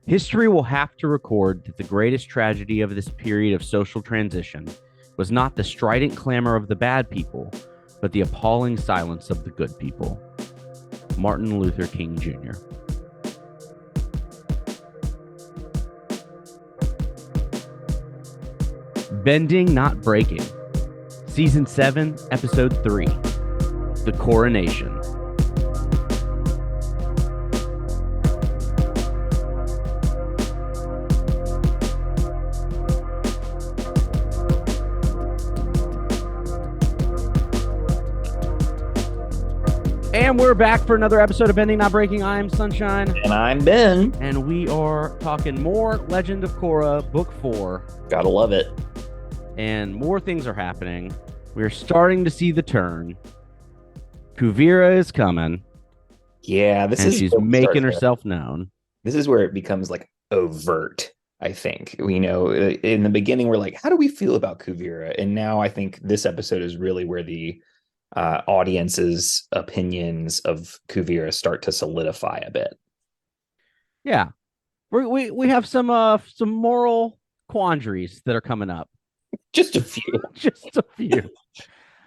History will have to record that the greatest tragedy of this period of social transition was not the strident clamor of the bad people, but the appalling silence of the good people. Martin Luther King Jr. Bending, Not Breaking. Season 7, Episode 3. The Coronation. And we're back for another episode of Bending, Not Breaking. I'm Sunshine. And I'm Ben. And we are talking more Legend of Korra, Book 4. Gotta love it. And more things are happening. We're starting to see the turn. Kuvira is coming. Yeah, she's making herself known. This is where it becomes like overt, I think. You know, in the beginning, we're like, how do we feel about Kuvira? And now I think this episode is really where the audience's opinions of Kuvira start to solidify a bit. Yeah. We have some moral quandaries that are coming up. Just a few. Just a few.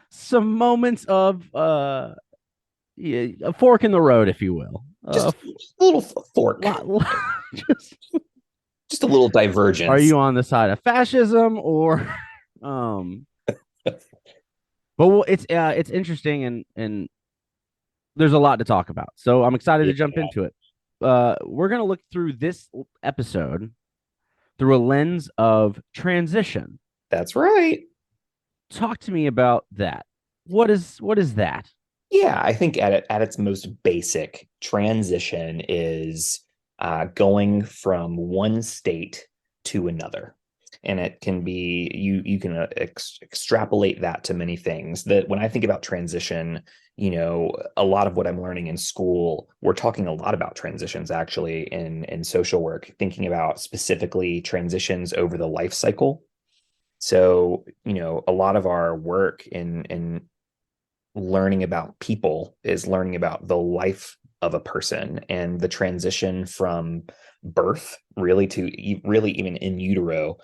Some moments of a fork in the road, if you will. Just a little fork. Just a little divergence. Are you on the side of fascism or But it's interesting and there's a lot to talk about. So I'm excited to jump into it. We're going to look through this episode through a lens of transition. That's right. Talk to me about that. What is that? Yeah, I think at its most basic, transition is going from one state to another. And it can be, you can extrapolate that to many things. That when I think about transition, you know, a lot of what I'm learning in school, we're talking a lot about transitions actually in social work, thinking about specifically transitions over the life cycle. So, you know, a lot of our work in learning about people is learning about the life of a person and the transition from birth really even in utero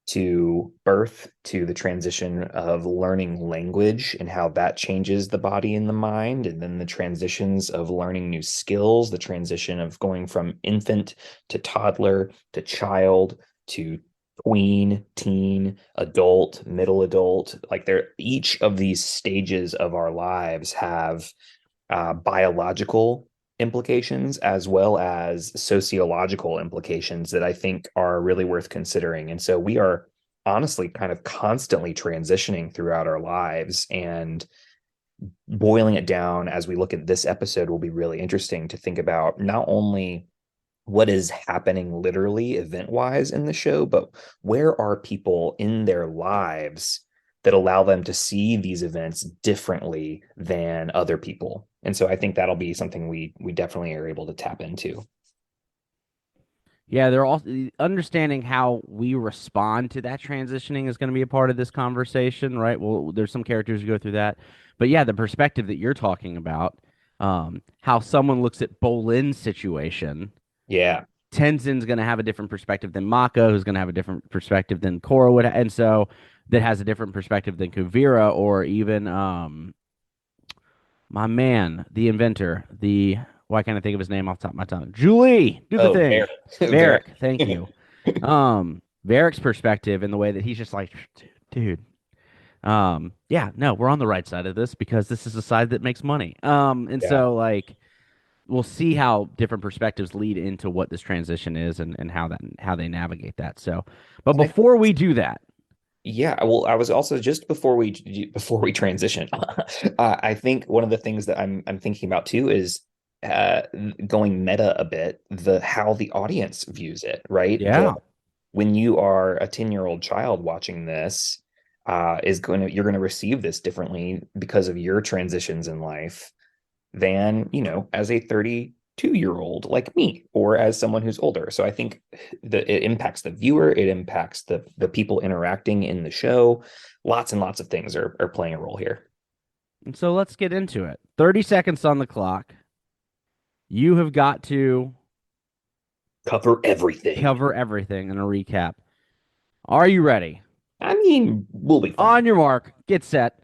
to birth, to the transition of learning language and how that changes the body and the mind, and then the transitions of learning new skills, the transition of going from infant to toddler to child to tween, teen, adult, middle adult. Like each of these stages of our lives have biological implications as well as sociological implications that I think are really worth considering. And so we are honestly kind of constantly transitioning throughout our lives, and boiling it down as we look at this episode will be really interesting to think about not only what is happening literally event-wise in the show, but where are people in their lives that allow them to see these events differently than other people. And so I think that'll be something we definitely are able to tap into. Yeah, they're all understanding how we respond to that transitioning is going to be a part of this conversation, right? Well, there's some characters who go through that. But yeah, the perspective that you're talking about, how someone looks at Bolin's situation. Yeah. Tenzin's going to have a different perspective than Mako, who's going to have a different perspective than Korra would. And so that has a different perspective than Kuvira, or even my man, the inventor, why can't I think of his name off the top of my tongue? Julie, do the thing. Varric, thank you. Varric's perspective and the way that he's just like, dude, yeah, no, we're on the right side of this because this is the side that makes money. So like, we'll see how different perspectives lead into what this transition is and how they navigate that. So, but before we do that. Yeah, well, I was also just before we transition, I think one of the things that I'm thinking about too is going meta a bit, how the audience views it, right? Yeah. When you are a 10-year-old child watching this, you're going to receive this differently because of your transitions in life than, you know, as a 32-year-old like me, or as someone who's older. So I think that it impacts the viewer, it impacts the people interacting in the show. Lots and lots of things are playing a role here. And so let's get into it. 30 seconds on the clock. You have got to Cover everything. Cover everything in a recap. Are you ready? I mean, we'll be fine. On your mark, get set,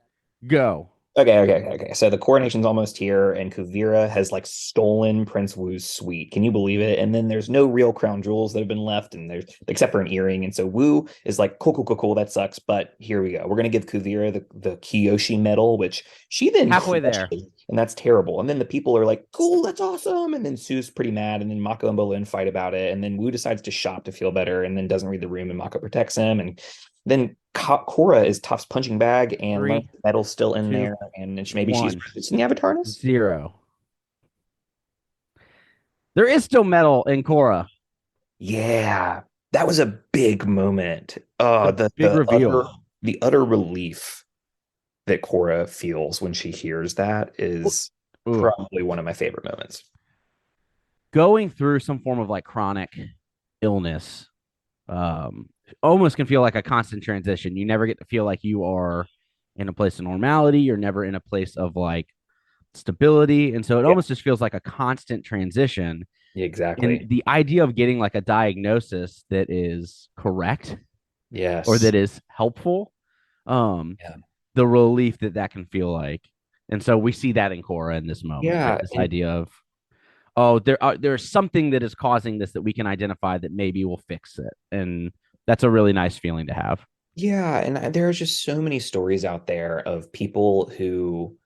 go. Okay. So the coronation's almost here, and Kuvira has like stolen Prince Wu's suite. Can you believe it? And then there's no real crown jewels that have been left, and there's except for an earring. And so Wu is like, cool. That sucks, but here we go. We're gonna give Kuvira the Kiyoshi medal, which she then Halfway there. crushes, and that's terrible. And then the people are like, cool, that's awesome. And then Sue's pretty mad, and then Mako and Bolin fight about it, and then Wu decides to shop to feel better, and then doesn't read the room, and Mako protects him, and then Korra is Toph's punching bag, and learns Three, the metal's still in two, there, and maybe she's one, producing the Avatarness. zero. There is still metal in Korra. Yeah, that was a big moment. The The big reveal. utter relief that Korra feels when she hears that is Ooh. probably one of my favorite moments. Going through some form of like chronic illness almost can feel like a constant transition. You never get to feel like you are in a place of normality. You're never in a place of like stability. And so it Yeah, almost just feels like a constant transition. And exactly. the idea of getting like a diagnosis that is correct or Yes. that is helpful, um, Yeah. the relief that that can feel like. And so we see that in Korra in this moment, right? Yeah. This And idea of, there's something that is causing this that we can identify that maybe will fix it. And that's a really nice feeling to have. yeah, and there are just so many stories out there of people who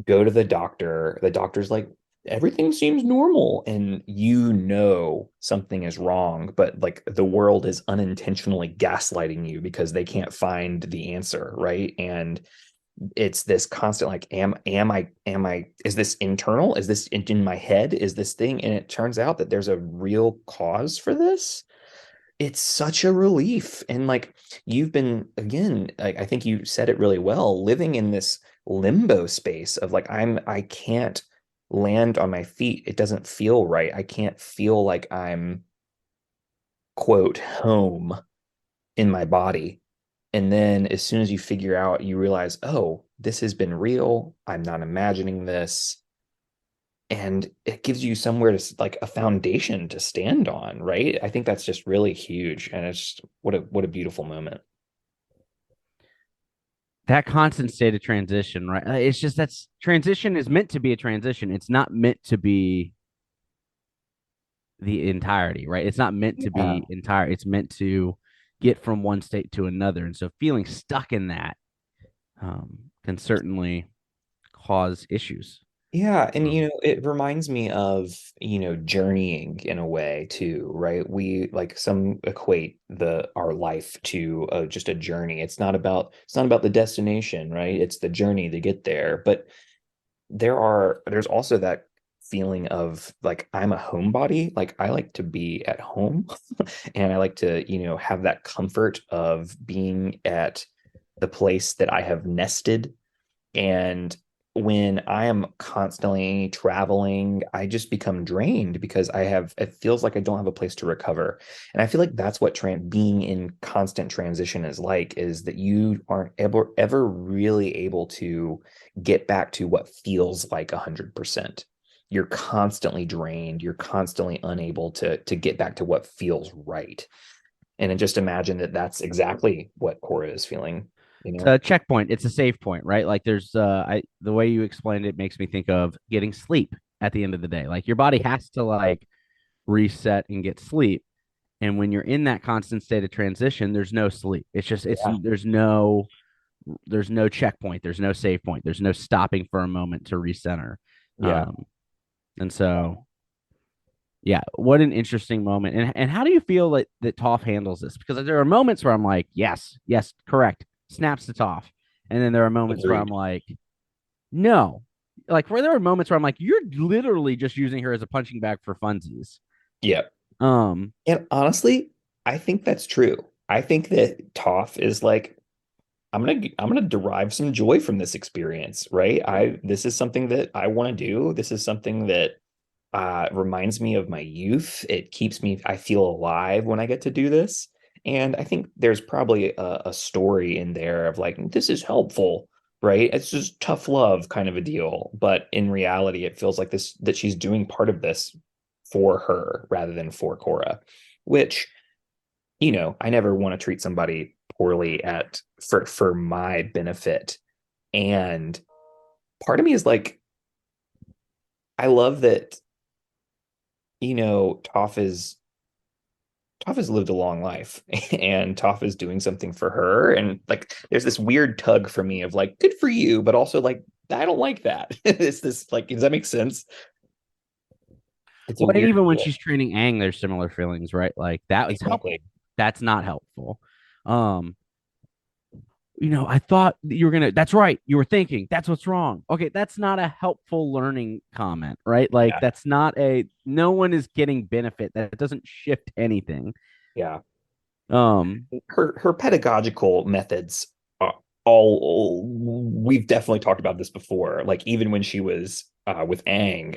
go to the doctor. The doctor's like, everything seems normal, and you know something is wrong, but like the world is unintentionally gaslighting you because they can't find the answer, right? And it's this constant like, am I is this internal? Is this in my head? Is this thing? And it turns out that there's a real cause for this. It's such a relief. And like you've been again, I think you said it really well, living in this limbo space of like I can't land on my feet. It doesn't feel right. I can't feel like I'm quote home in my body. And then as soon as you figure out, you realize, oh, this has been real. I'm not imagining this. And it gives you somewhere to like a foundation to stand on, right? I think that's just really huge. And it's just, what a beautiful moment. That constant state of transition, right? It's just that's transition is meant to be a transition. It's not meant to be the entirety, right? It's not meant to Yeah. be entire. It's meant to get from one state to another. And so feeling stuck in that can certainly cause issues. Yeah, and Um, it reminds me of, journeying in a way too, right? We like some equate the our life to just a journey. It's not about the destination, right? It's the journey to get there. But there's also that feeling of like I'm a homebody. Like I like to be at home and I like to, have that comfort of being at the place that I have nested. And when I am constantly traveling, I just become drained because it feels like I don't have a place to recover. And I feel like that's what being in constant transition is that you aren't ever really able to get back to what feels like 100%. You're constantly drained. You're constantly unable to get back to what feels right. And then just imagine that that's exactly what Korra is feeling, you it's know? a checkpoint. It's a save point, right? Like there's the way you explained it makes me think of getting sleep at the end of the day. Like your body has to like reset and get sleep. And when you're in that constant state of transition, there's no sleep. It's just it's Yeah. there's no checkpoint, there's no save point, there's no stopping for a moment to recenter. Yeah. Um, and so yeah, what an interesting moment. And how do you feel like that Toph handles this? Because there are moments where I'm like, yes, correct, snaps to Toph, and then there are moments where I'm Agreed. like, no, like where there are moments where I'm like, you're literally just using her as a punching bag for funsies. Yeah. Um, And honestly, I think that's true. I think that Toph is like, I'm gonna derive some joy from this experience, right? This is something that I want to do. This is something that reminds me of my youth. It keeps me, I feel alive when I get to do this. And I think there's probably a story in there of like, this is helpful, right? It's just tough love kind of a deal. But in reality, it feels like this that she's doing part of this for her rather than for Korra, which, I never want to treat somebody poorly at for my benefit. And part of me is like, I love that, Toph has lived a long life and Toph is doing something for her. And like, there's this weird tug for me of like, good for you, but also like, I don't like that. It's this like, does that make sense? It's a Well, and weird even when feeling. she's training Aang, there's similar feelings, right? Like that was helpful. Exactly. That's not helpful. Um, I thought you were gonna. That's right. You were thinking that's what's wrong. Okay, that's not a helpful learning comment, right? Like Yeah. that's not a. No one is getting benefit. That doesn't shift anything. Yeah. Um, Her pedagogical methods are all we've definitely talked about this before. Like even when she was with Aang,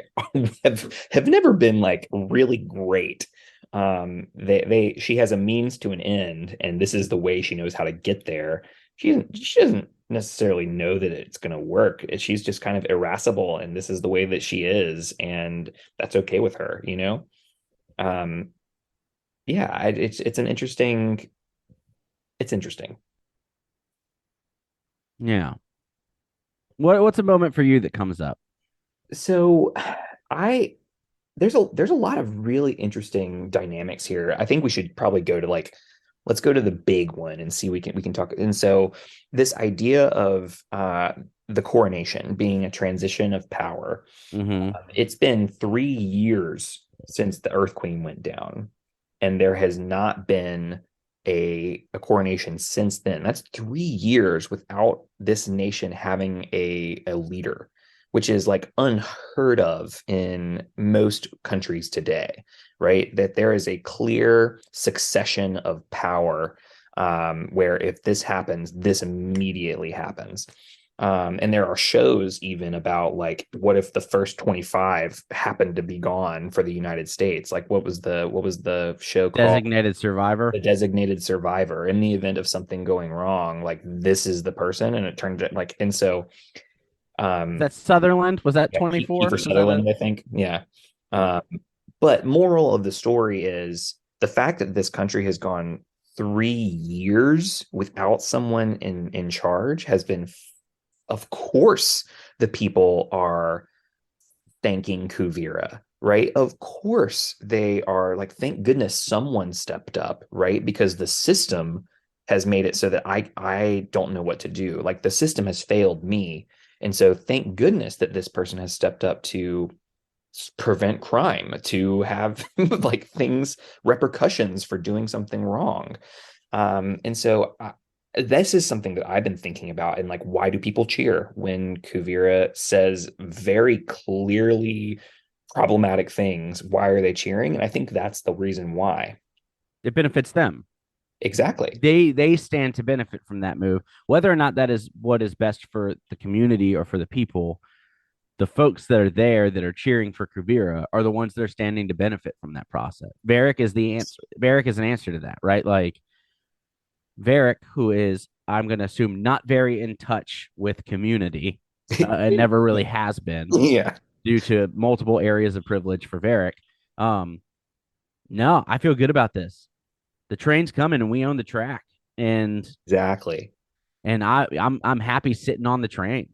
have never been like really great. They she has a means to an end, and this is the way she knows how to get there. She doesn't necessarily know that it's going to work. She's just kind of irascible, and this is the way that she is, and that's okay with her, Um, yeah, it's an interesting. It's interesting. yeah. What's a moment for you that comes up? So I there's a lot of really interesting dynamics here. I think we should probably go to like let's go to the big one and see we can talk. And so this idea of the coronation being a transition of power. Mm-hmm. It's been 3 years since the Earth Queen went down, and there has not been a coronation since then. That's 3 years without this nation having a leader, which is like unheard of in most countries today, right? That there is a clear succession of power, where if this happens, this immediately happens. And there are shows even about like what if the first 25 happened to be gone for the United States? Like what was the show called? Designated survivor. The designated survivor. In the event of something going wrong, like this is the person, and it turned like and so Is um that Sutherland? Was that yeah, 24? Kiefer Was that it? Sutherland, I think. Yeah. Yeah. Um, but moral of the story is the fact that this country has gone 3 years without someone in charge has been, of course, the people are thanking Kuvira, right? Of course, they are like, thank goodness someone stepped up, right? Because the system has made it so that I don't know what to do. Like the system has failed me. And so thank goodness that this person has stepped up to prevent crime, to have like things, repercussions for doing something wrong. And so this is something that I've been thinking about. And like, why do people cheer when Kuvira says very clearly problematic things? Why are they cheering? And I think that's the reason why. It benefits them. Exactly. They stand to benefit from that move, whether or not that is what is best for the community or for the people. The folks that are there that are cheering for Kuvira are the ones that are standing to benefit from that process. Varric is the answer. Varric is an answer to that, right? Like Varric, who is, I'm going to assume, not very in touch with community, and never really has been Yeah, due to multiple areas of privilege for Varric. Um, no, I feel good about this. The train's coming, and we own the track, and exactly. I'm happy sitting on the train.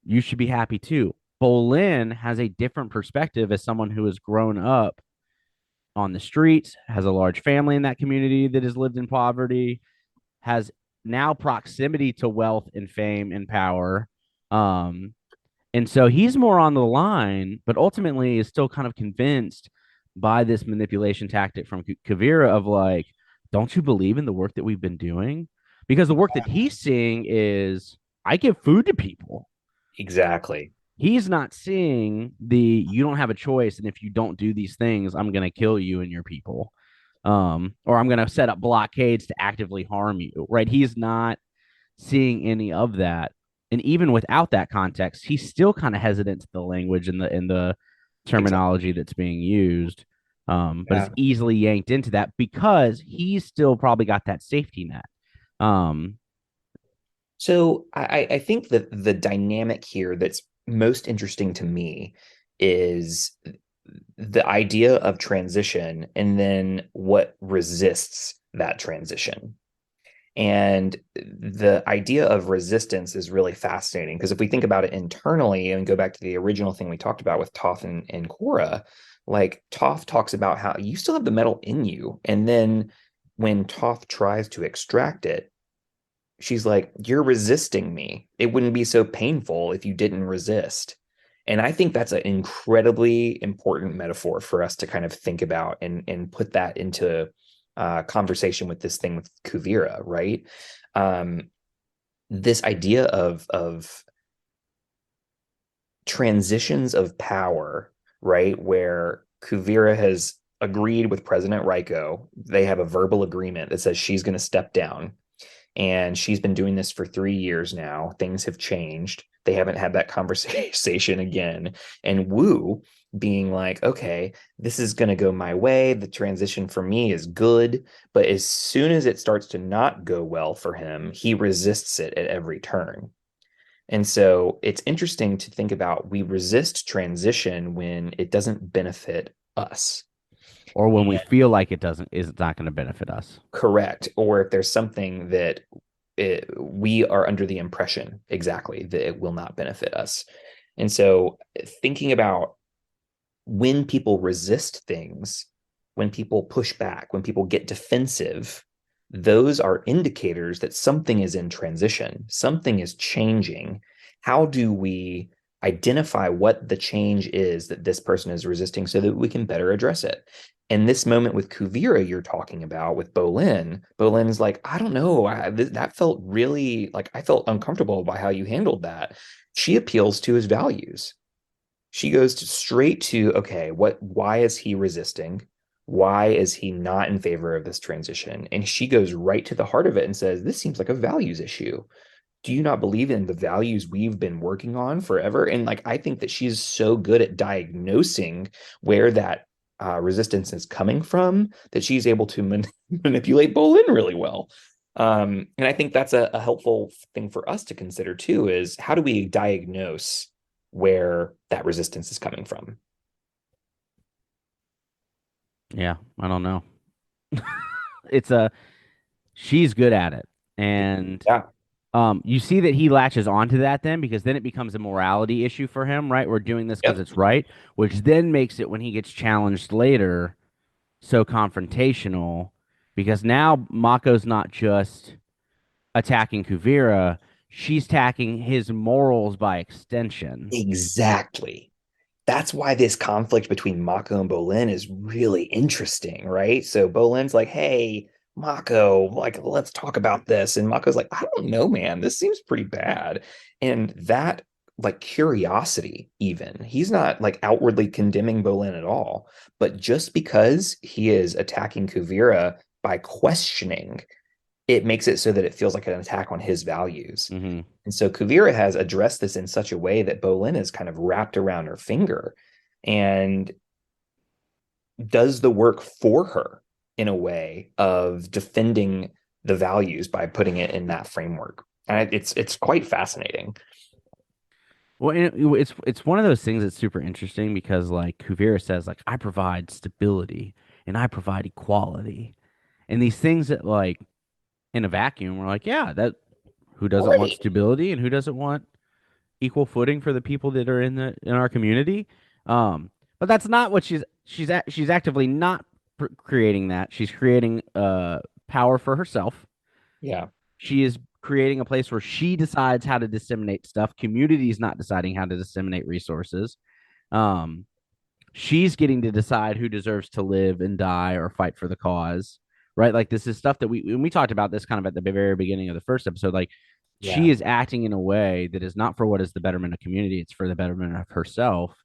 You should be happy too. Bolin has a different perspective as someone who has grown up on the streets, has a large family in that community that has lived in poverty, has now proximity to wealth and fame and power. Um, and so he's more on the line, but ultimately is still kind of convinced by this manipulation tactic from Kavira of like, don't you believe in the work that we've been doing? Because the work that he's seeing is I give food to people. Exactly. He's not seeing the you don't have a choice, and if you don't do these things, I'm going to kill you and your people, or I'm going to set up blockades to actively harm you. Right? He's not seeing any of that, and even without that context, he's still kind of hesitant to the language and the Exactly. terminology that's being used. But Yeah. it's easily yanked into that because he's still probably got that safety net. Um, So I think that the dynamic here that's most interesting to me is the idea of transition and then what resists that transition. And the idea of resistance is really fascinating because if we think about it internally and go back to the original thing we talked about with Toph and Korra, like Toph talks about how you still have the metal in you. And then when Toph tries to extract it, she's like, "You're resisting me. It wouldn't be so painful if you didn't resist." And I think that's an incredibly important metaphor for us to kind of think about and put that into conversation with this thing with Kuvira, right? Um, this idea of transitions of power, right? Where Kuvira has agreed with President Raiko. They have a verbal agreement that says she's going to step down. And she's been doing this for 3 years now. Things have changed. They haven't had that conversation again. And Wu being like, okay, this is going to go my way. The transition for me is good. But as soon as it starts to not go well for him, he resists it at every turn. And so it's interesting to think about we resist transition when it doesn't benefit us. Or when we feel like it doesn't is not going to benefit us. Correct. Or if there's something that we are under the impression exactly that it will not benefit us. And so thinking about when people resist things, when people push back, when people get defensive, those are indicators that something is in transition, something is changing. How do we identify what the change is that this person is resisting so that we can better address it? And this moment with Kuvira you're talking about with Bolin's like, I don't know, that felt really like I felt uncomfortable by how you handled that. She appeals to his values. She goes straight to, okay, why is he resisting? Why is he not in favor of this transition? And she goes right to the heart of it and says, this seems like a values issue. Do you not believe in the values we've been working on forever? And like, I think that she's so good at diagnosing where that resistance is coming from that she's able to manipulate Bolin really well. And I think that's a helpful thing for us to consider too, is how do we diagnose where that resistance is coming from? Yeah, I don't know. It's a she's good at it. And Yeah. you see that he latches onto that then because then it becomes a morality issue for him, right? We're doing this because Yep. it's right, which then makes it when he gets challenged later so confrontational because now Mako's not just attacking Kuvira, she's attacking his morals by extension. Exactly. That's why this conflict between Mako and Bolin is really interesting, right? So Bolin's like, hey, Mako, like, let's talk about this. And Mako's like, I don't know, man. This seems pretty bad. And that, like, curiosity, even, he's not like outwardly condemning Bolin at all. But just because he is attacking Kuvira by questioning, it makes it so that it feels like an attack on his values. Mm-hmm. And so Kuvira has addressed this in such a way that Bolin is kind of wrapped around her finger and does the work for her in a way of defending the values by putting it in that framework. And it's quite fascinating. Well, it's one of those things that's super interesting because like Kuvira says, like I provide stability and I provide equality, and these things that like in a vacuum, we're like, yeah, that who doesn't want Right. stability and who doesn't want equal footing for the people that are in our community. But that's not what she's actively not creating that. She's creating power for herself. Yeah. She is creating a place where she decides how to disseminate stuff. Community is not deciding how to disseminate resources. Um, she's getting to decide who deserves to live and die or fight for the cause, right? Like this is stuff that we talked about this kind of at the very beginning of the first episode. Like she Yeah. is acting in a way that is not for what is the betterment of community; it's for the betterment of herself.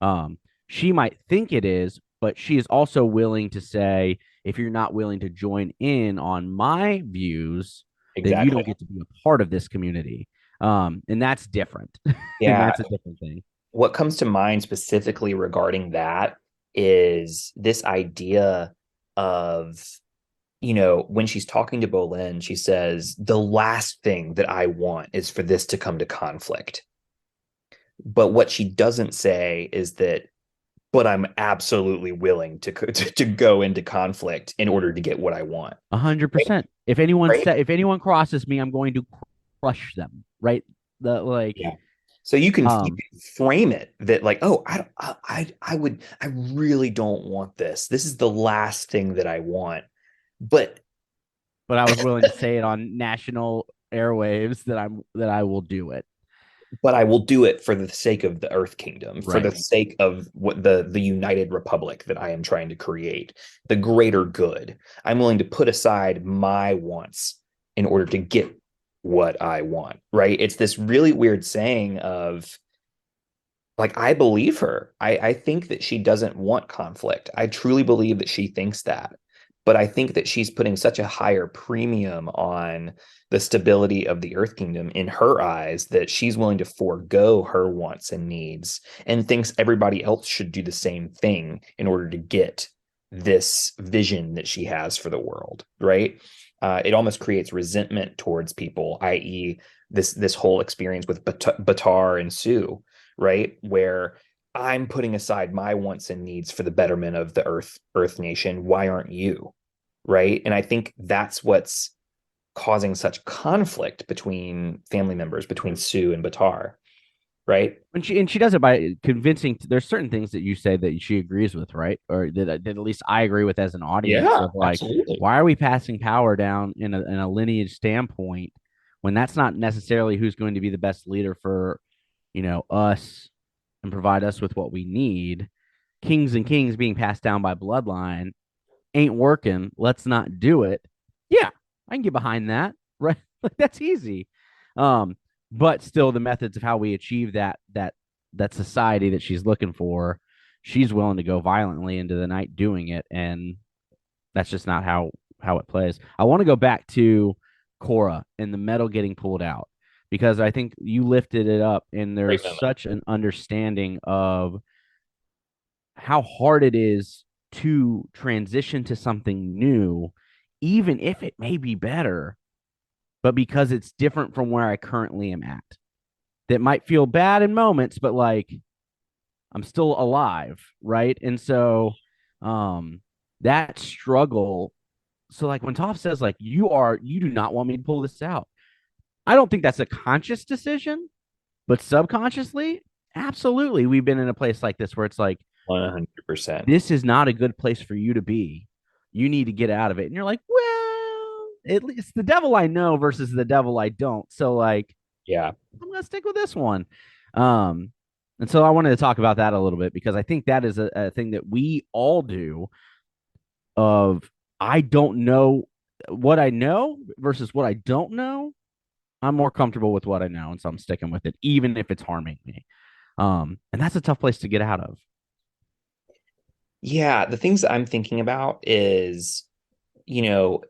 Um, she might think it is, but she is also willing to say, if you're not willing to join in on my views, then you Exactly. don't get to be a part of this community. And that's different. And Yeah. that's a different thing. What comes to mind specifically regarding that is this idea of, when she's talking to Bolin, she says, the last thing that I want is for this to come to conflict. But what she doesn't say is that but I'm absolutely willing to go into conflict in order to get what I want. Right? 100%. Right? If anyone crosses me, I'm going to crush them. Right. The like Yeah. So you um can frame it that like, oh, I really don't want this. This is the last thing that I want. But but I was willing to say it on national airwaves that I will do it. I will do it for the sake of the Earth Kingdom, for the Right. sake of what the United Republic that I am trying to create, the greater good. I'm willing to put aside my wants in order to get what I want. Right? It's this really weird saying of like I believe her. I think that she doesn't want conflict. I truly believe that she thinks that. But I think that she's putting such a higher premium on the stability of the Earth Kingdom in her eyes that she's willing to forego her wants and needs and thinks everybody else should do the same thing in order to get this vision that she has for the world, right? It almost creates resentment towards people, i.e., this whole experience with Batar and Sue, right? Where I'm putting aside my wants and needs for the betterment of the Earth Nation. Why aren't you? Right. And I think that's what's causing such conflict between family members, between Sue and Batar. Right. And she does it by convincing. There's certain things that you say that she agrees with, right? Or that at least I agree with as an audience. Yeah, Of like, absolutely. why are we passing power down in a lineage standpoint when that's not necessarily who's going to be the best leader for us and provide us with what we need? Kings and kings being passed down by bloodline ain't working. Let's not do it. Yeah, I can get behind that. Right, like that's easy. Um, but still, the methods of how we achieve that society that she's looking for, she's willing to go violently into the night doing it, and that's just not how it plays. I want to go back to Korra and the metal getting pulled out because I think you lifted it up, and Great there's moment. such an understanding of how hard it is to transition to something new, even if it may be better, but because it's different from where I currently am at. That might feel bad in moments, but like I'm still alive, right? And so that struggle. So like when Toph says, like, you do not want me to pull this out. I don't think that's a conscious decision, but subconsciously, absolutely. We've been in a place like this where it's like, 100%. this is not a good place for you to be. You need to get out of it. And you're like, well, at least the devil I know versus the devil I don't. So like, Yeah. I'm gonna stick with this one. Um, and so I wanted to talk about that a little bit because I think that is a thing that we all do of I don't know what I know versus what I don't know. I'm more comfortable with what I know, and so I'm sticking with it, even if it's harming me. And that's a tough place to get out of. Yeah. The things that I'm thinking about is, you know,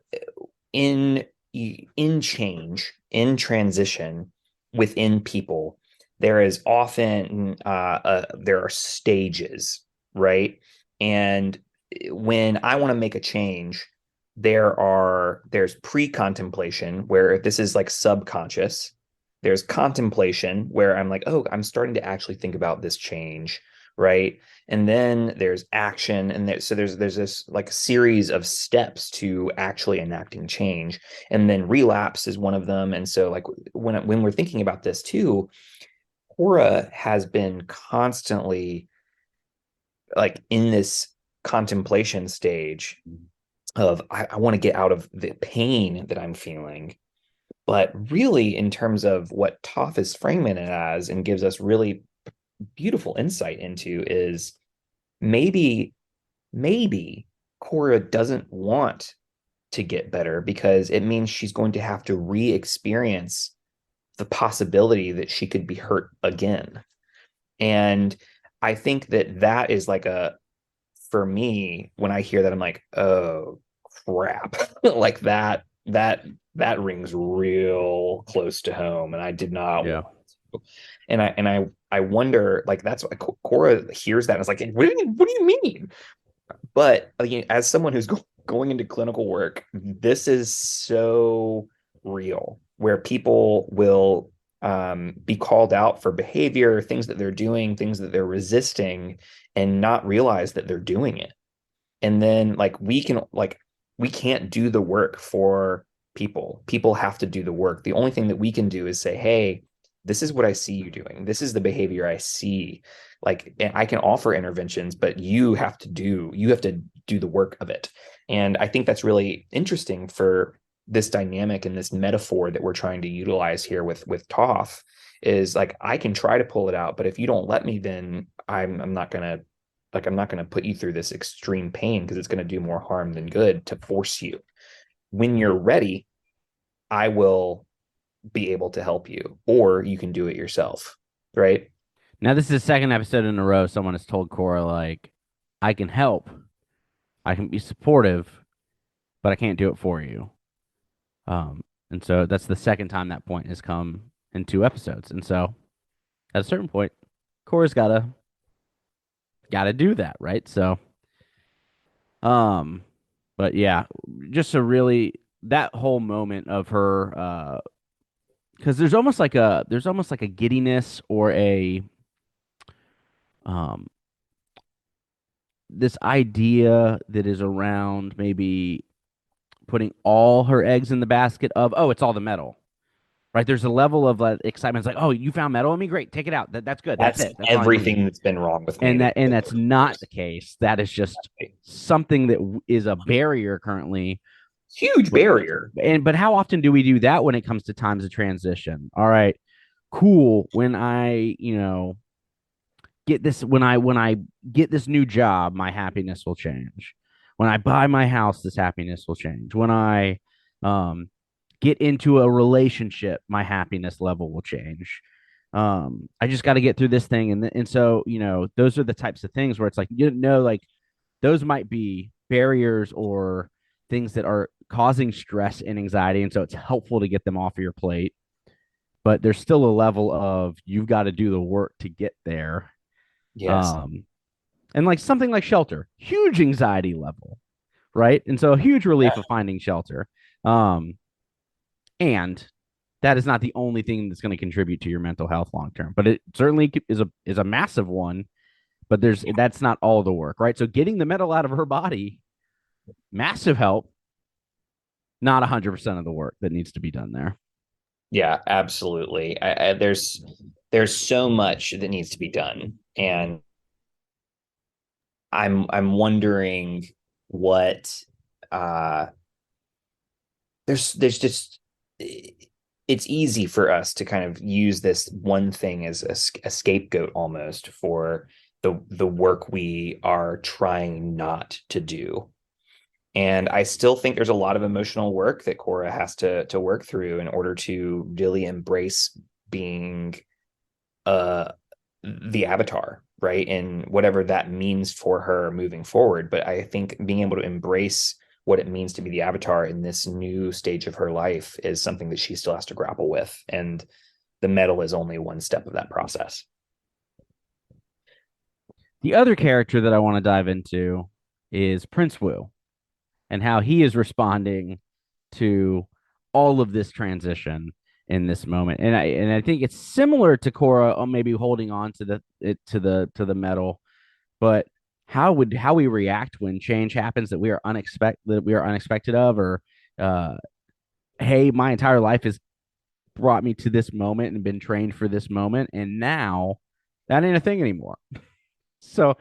in in change, in transition within people, there is often there are stages, right? And when I want to make a change, there's pre-contemplation where this is like subconscious. There's contemplation where I'm like, oh, I'm starting to actually think about this change, right? And then there's action, and there's this like series of steps to actually enacting change, and then relapse is one of them. And so like when we're thinking about this too, Cora has been constantly like in this contemplation stage of I want to get out of the pain that I'm feeling. But really, in terms of what Toph is framing it as and gives us really beautiful insight into is maybe maybe Cora doesn't want to get better because it means she's going to have to re-experience the possibility that she could be hurt again. And I think that that is like a for me when I hear that I'm like, oh crap, like that rings real close to home, and I did not Yeah. want to. And I wonder like that's why Cora hears that and is like, what do you mean? But again, as someone who's going into clinical work, this is so real where people will be called out for behavior, things that they're doing, things that they're resisting, and not realize that they're doing it. And then we can't do the work for people. People have to do the work. The only thing that we can do is say, hey, this is what I see you doing. This is the behavior I see. Like, and I can offer interventions, but you have to do the work of it. And I think that's really interesting for this dynamic and this metaphor that we're trying to utilize here with Toph, is like, I can try to pull it out, but if you don't let me, then I'm not gonna put you through this extreme pain, because it's going to do more harm than good to force you. When you're ready, I will be able to help you, or you can do it yourself. Right. Now, this is the second episode in a row someone has told Korra, like, I can help, I can be supportive, but I can't do it for you. And so that's the second time that point has come in 2 episodes. And so at a certain point, Korra's gotta do that, right? So, but yeah, just a really that whole moment of her, because there's almost like a giddiness or a um this idea that is around maybe putting all her eggs in the basket of, oh, it's all the metal, right? There's a level of excitement. It's like, oh, you found metal in me, great, take it out. That's good. That's it. That's everything that's been wrong with me. And that's not the case. That is just something that is a barrier currently. Huge barrier. But how often do we do that when it comes to times of transition? All right, cool. When I get this, when I get this new job, my happiness will change. When I buy my house, this happiness will change. When I get into a relationship, my happiness level will change. I just got to get through this thing, and so those are the types of things where it's like, like those might be barriers or things that are causing stress and anxiety, and so it's helpful to get them off of your plate. But there's still a level of you've got to do the work to get there. Yes. And like something like shelter, huge anxiety level, right? And so a huge relief of finding shelter. And that is not the only thing that's going to contribute to your mental health long term, but it certainly is a massive one. But that's not all the work, right? So getting the metal out of her body, massive help, not 100% of the work that needs to be done there. Yeah, absolutely. There's so much that needs to be done, and I'm wondering what there's just, it's easy for us to kind of use this one thing as a scapegoat almost for the work we are trying not to do. And I still think there's a lot of emotional work that Korra has to work through in order to really embrace being the avatar, right? And whatever that means for her moving forward. But I think being able to embrace what it means to be the avatar in this new stage of her life is something that she still has to grapple with. And the metal is only one step of that process. The other character that I want to dive into is Prince Wu, and how he is responding to all of this transition in this moment. And I think it's similar to Korra, maybe holding on to the metal, but how we react when change happens that we are unexpected of, or hey, my entire life has brought me to this moment and been trained for this moment, and now that ain't a thing anymore. So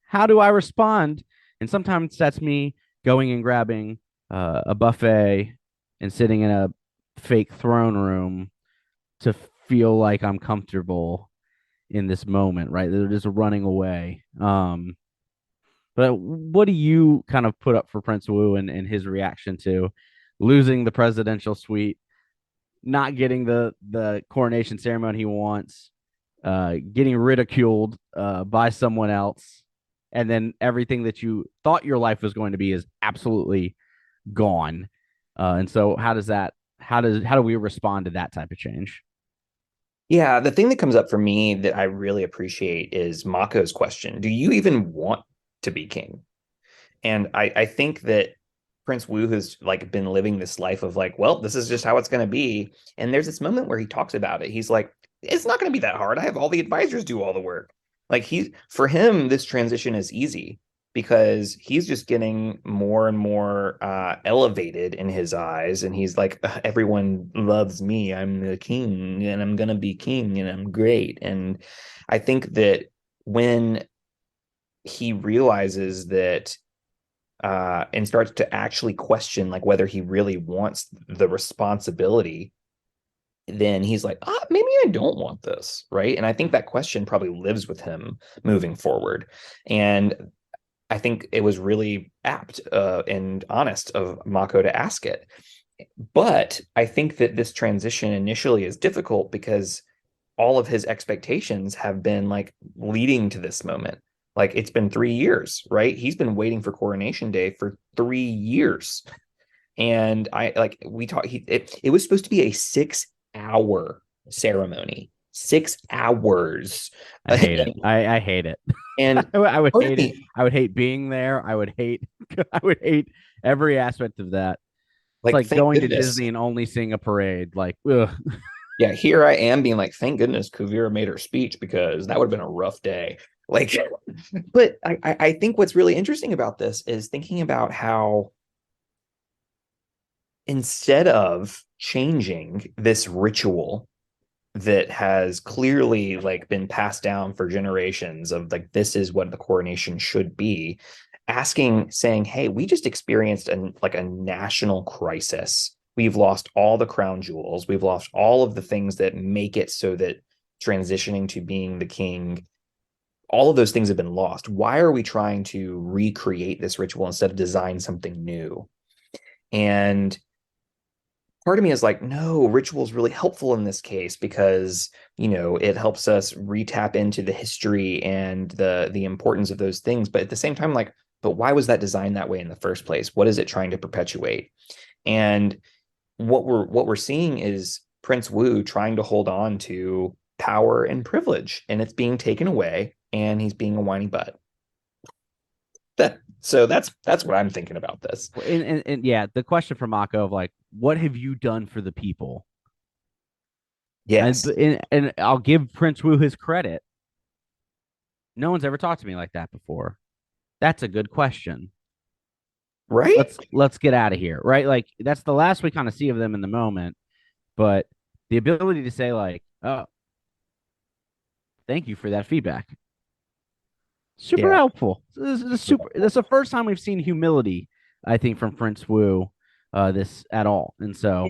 how do I respond? And sometimes that's me going and grabbing a buffet and sitting in a fake throne room to feel like I'm comfortable in this moment, right? They're just running away. But what do you kind of put up for Prince Wu and his reaction to losing the presidential suite, not getting the coronation ceremony he wants, getting ridiculed by someone else, and then everything that you thought your life was going to be is absolutely gone? And so how do we respond to that type of change? Yeah, the thing that comes up for me that I really appreciate is Mako's question. Do you even want to be king? And I think that Prince Wu has like been living this life of like, well, this is just how it's going to be. And there's this moment where he talks about it. He's like, it's not going to be that hard. I have all the advisors do all the work. Like for him, this transition is easy because he's just getting more and more elevated in his eyes. And he's like, everyone loves me. I'm the king and I'm going to be king and I'm great. And I think that when he realizes that and starts to actually question like whether he really wants the responsibility, then he's like, maybe I don't want this, right? And I think that question probably lives with him moving forward. And I think it was really apt and honest of Mako to ask it. But I think that this transition initially is difficult because all of his expectations have been like leading to this moment. Like it's been 3 years, right? He's been waiting for Coronation Day for 3 years. And I like we talked, it was supposed to be a 6 hour ceremony, 6 hours. I hate it. I hate it. And I would hate it. I would hate being there. I would hate I would hate every aspect of that. It's like going to Disney and only seeing a parade. Like, ugh. Yeah, here I am being like, thank goodness Kuvira made her speech because that would have been a rough day. Like, but I think what's really interesting about this is thinking about how instead of changing this ritual that has clearly like been passed down for generations of like this is what the coronation should be, saying, hey, we just experienced a national crisis. We've lost all the crown jewels. We've lost all of the things that make it so that transitioning to being the king, all of those things have been lost. Why are we trying to recreate this ritual instead of design something new? And part of me is like, no, ritual is really helpful in this case because, it helps us retap into the history and the importance of those things. But at the same time, like, but why was that designed that way in the first place? What is it trying to perpetuate? And what we're seeing is Prince Wu trying to hold on to power and privilege, and it's being taken away, and he's being a whiny butt. So that's what I'm thinking about this. And yeah, the question for Mako of like, what have you done for the people? Yes. And I'll give Prince Wu his credit. No one's ever talked to me like that before. That's a good question. Right? Let's get out of here. Right? Like that's the last we kind of see of them in the moment. But the ability to say, like, oh, thank you for that feedback. Super helpful. This is super. This is the first time we've seen humility, I think, from Prince Wu, this at all. And so,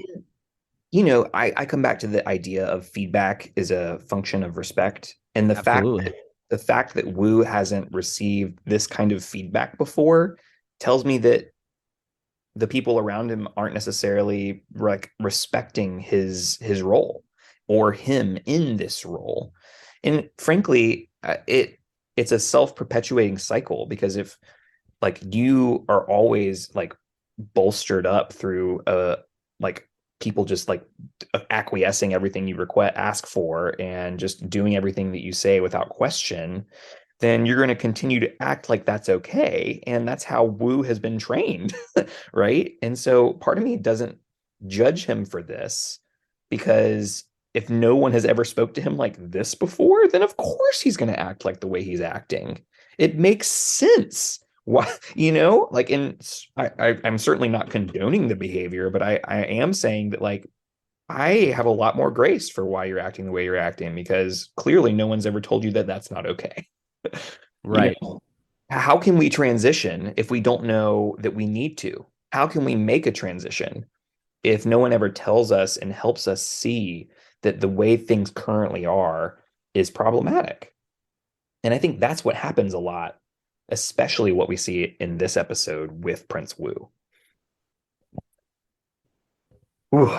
I come back to the idea of feedback is a function of respect, and the fact that Wu hasn't received this kind of feedback before tells me that the people around him aren't necessarily like respecting his role or him in this role. And frankly, it's a self-perpetuating cycle because if like you are always like bolstered up through like people just like acquiescing everything you ask for and just doing everything that you say without question, then you're going to continue to act like that's okay. And that's how Wu has been trained, right? And so part of me doesn't judge him for this because if no one has ever spoke to him like this before, then of course he's going to act like the way he's acting. It makes sense. Why, like, I'm certainly not condoning the behavior, but I am saying that like I have a lot more grace for why you're acting the way you're acting because clearly no one's ever told you that that's not okay. right. How can we transition if we don't know that we need to? How can we make a transition if no one ever tells us and helps us see that the way things currently are is problematic? And I think that's what happens a lot, especially what we see in this episode with Prince Wu. Ooh.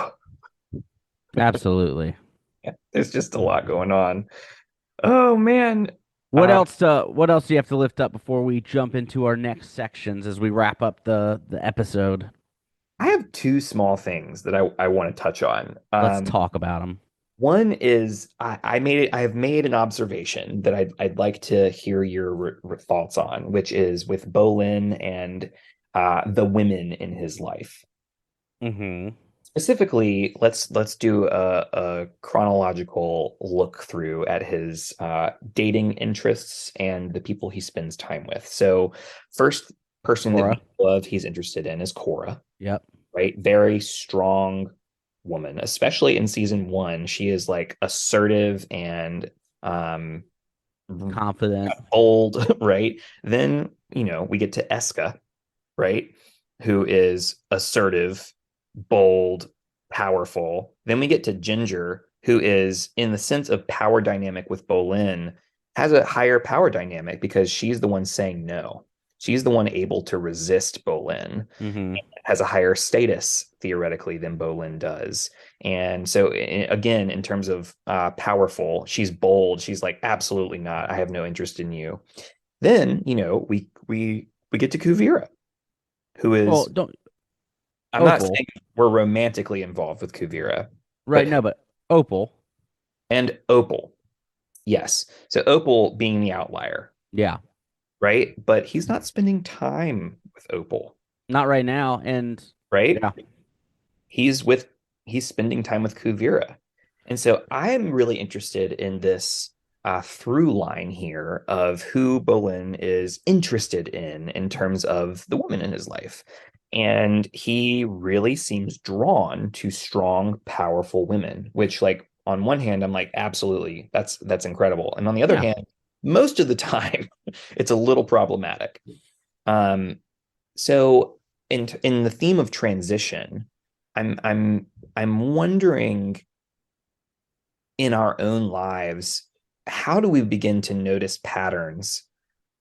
Absolutely. Yeah, there's just a lot going on. Oh man. What else do you have to lift up before we jump into our next sections as we wrap up the episode? I have two small things that I want to touch on. Let's talk about them. One is I have made an observation that I'd like to hear your thoughts on, which is with Bolin and the women in his life. Mm-hmm. Specifically, let's do a chronological look through at his dating interests and the people he spends time with. So, first person that Korra. we love he's interested in is Korra, Yep. right? Very strong woman, especially in season one. She is like assertive and um Confident. bold, right? Then, we get to Eska, right? Who is assertive, bold, powerful. Then we get to Ginger, who is, in the sense of power dynamic with Bolin, has a higher power dynamic because she's the one saying no. She's the one able to resist Bolin, Mm-hmm. has a higher status theoretically than Bolin does. And so, again, in terms of powerful, she's bold. She's like, absolutely not. I have no interest in you. Then, we get to Kuvira, who Well, is, don't I'm not Opal. saying we're romantically involved with Kuvira, Right, but no, but Opal. and Opal. Yes. So Opal being the outlier, Yeah. right? But he's not spending time with Opal, Not right now. And right? yeah. He's with he's spending time with Kuvira. And so I'm really interested in this through line here of who Bolin is interested in terms of the woman in his life. And he really seems drawn to strong, powerful women, which like on one hand, I'm like, absolutely, that's incredible. And on the other Yeah. hand, most of the time, it's a little problematic. Um, so in the theme of transition, I'm wondering in our own lives, how do we begin to notice patterns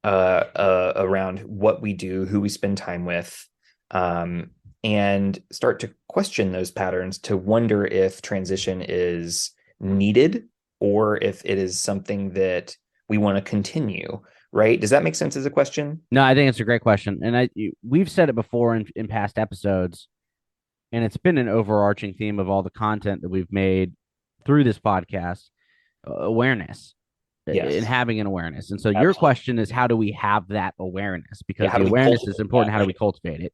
around what we do, who we spend time with, um, and start to question those patterns to wonder if transition is needed or if it is something that we want to continue, right? Does that make sense as a question? No, I think it's a great question. And we've said it before in past episodes, and it's been an overarching theme of all the content that we've made through this podcast, awareness and Yes, having an awareness. And so your absolutely. question is, how do we have that awareness? Yeah, Because how the do we awareness is cultivate that, important. How do we right? cultivate it?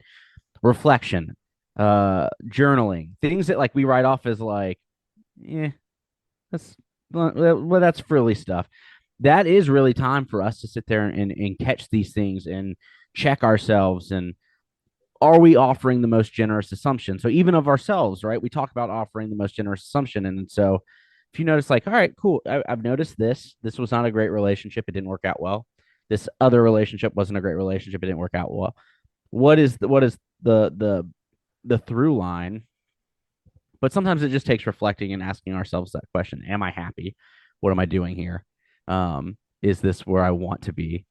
Reflection, journaling, things that like we write off as like, yeah, that's well, that's frilly stuff. That is really time for us to sit there and catch these things and check ourselves and are we offering the most generous assumption? So even of ourselves, right? We talk about offering the most generous assumption. And so if you notice, like, all right, cool, I've noticed this. This was not a great relationship. It didn't work out well. This other relationship wasn't a great relationship. It didn't work out well. What is the through line? But sometimes it just takes reflecting and asking ourselves that question: Am I happy? What am I doing here? Is this where I want to be?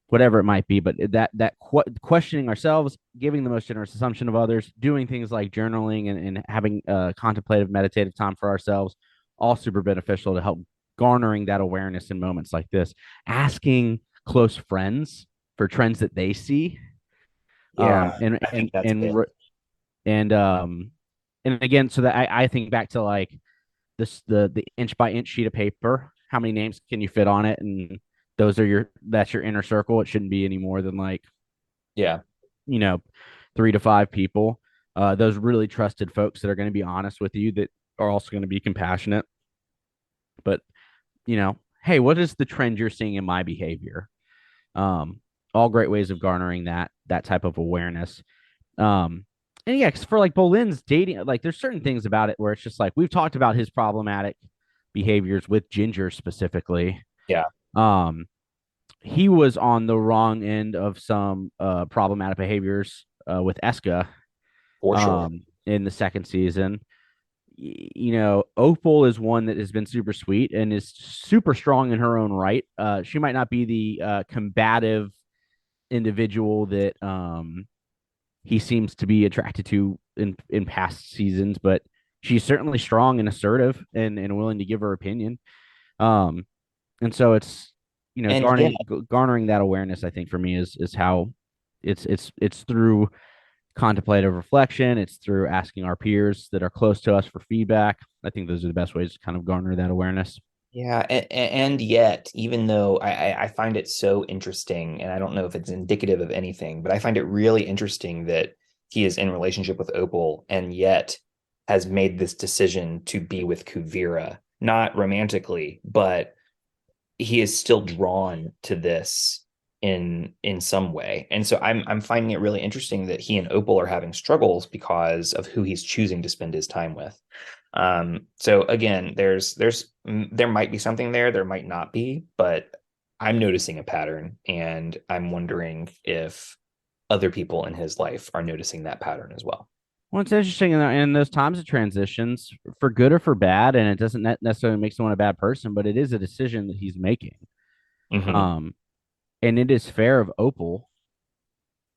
Whatever it might be, but questioning ourselves, giving the most generous assumption of others, doing things like journaling and having contemplative, meditative time for ourselves, all super beneficial to help garnering that awareness in moments like this. Asking close friends for trends that they see, Yeah, and I think that's big. and um, and again, so that I think back to like the inch by inch sheet of paper. How many names can you fit on it? And that's your inner circle. It shouldn't be any more than like, Yeah. you know, 3 to 5 people. Those really trusted folks that are going to be honest with you, that are also going to be compassionate. But, hey, what is the trend you're seeing in my behavior? Um, all great ways of garnering that type of awareness. Um, and yeah, 'cause for like Bolin's dating, like there's certain things about it where it's just like we've talked about his problematic behaviors with Ginger specifically. Yeah, Um, he was on the wrong end of some problematic behaviors with Eska for sure. in the second season. Opal is one that has been super sweet and is super strong in her own right. She might not be the combative individual that he seems to be attracted to in past seasons, but she's certainly strong and assertive and willing to give her opinion. Um, and so it's And yeah, garnering that awareness. I think for me is how it's through contemplative reflection. It's through asking our peers that are close to us for feedback. I think those are the best ways to kind of garner that awareness. Yeah, and yet, even though I find it so interesting, and I don't know if it's indicative of anything, but I find it really interesting that he is in relationship with Opal and yet has made this decision to be with Kuvira, not romantically, but he is still drawn to this in some way. And so I'm finding it really interesting that he and Opal are having struggles because of who he's choosing to spend his time with. So again, there might be something there, there might not be, but I'm noticing a pattern, and I'm wondering if other people in his life are noticing that pattern as well. Well, it's interesting in those times of transitions, for good or for bad, and it doesn't necessarily make someone a bad person, but it is a decision that he's making. Mm-hmm. Um, and it is fair of Opal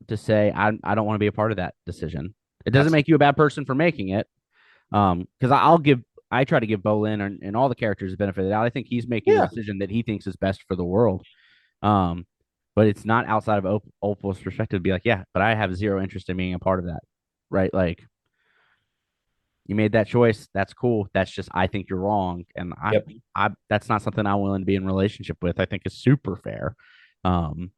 to say, I don't want to be a part of that decision. It doesn't Absolutely. make you a bad person for making it. Because I try to give Bolin and all the characters the benefit of the doubt. I think he's making the Yeah. decision that he thinks is best for the world. Um, but it's not outside of Opal's perspective to be like, yeah, but I have zero interest in being a part of that, right? Like, you made that choice. That's cool. That's just I think you're wrong, and Yep. I that's not something I'm willing to be in relationship with. I think is super fair. Um,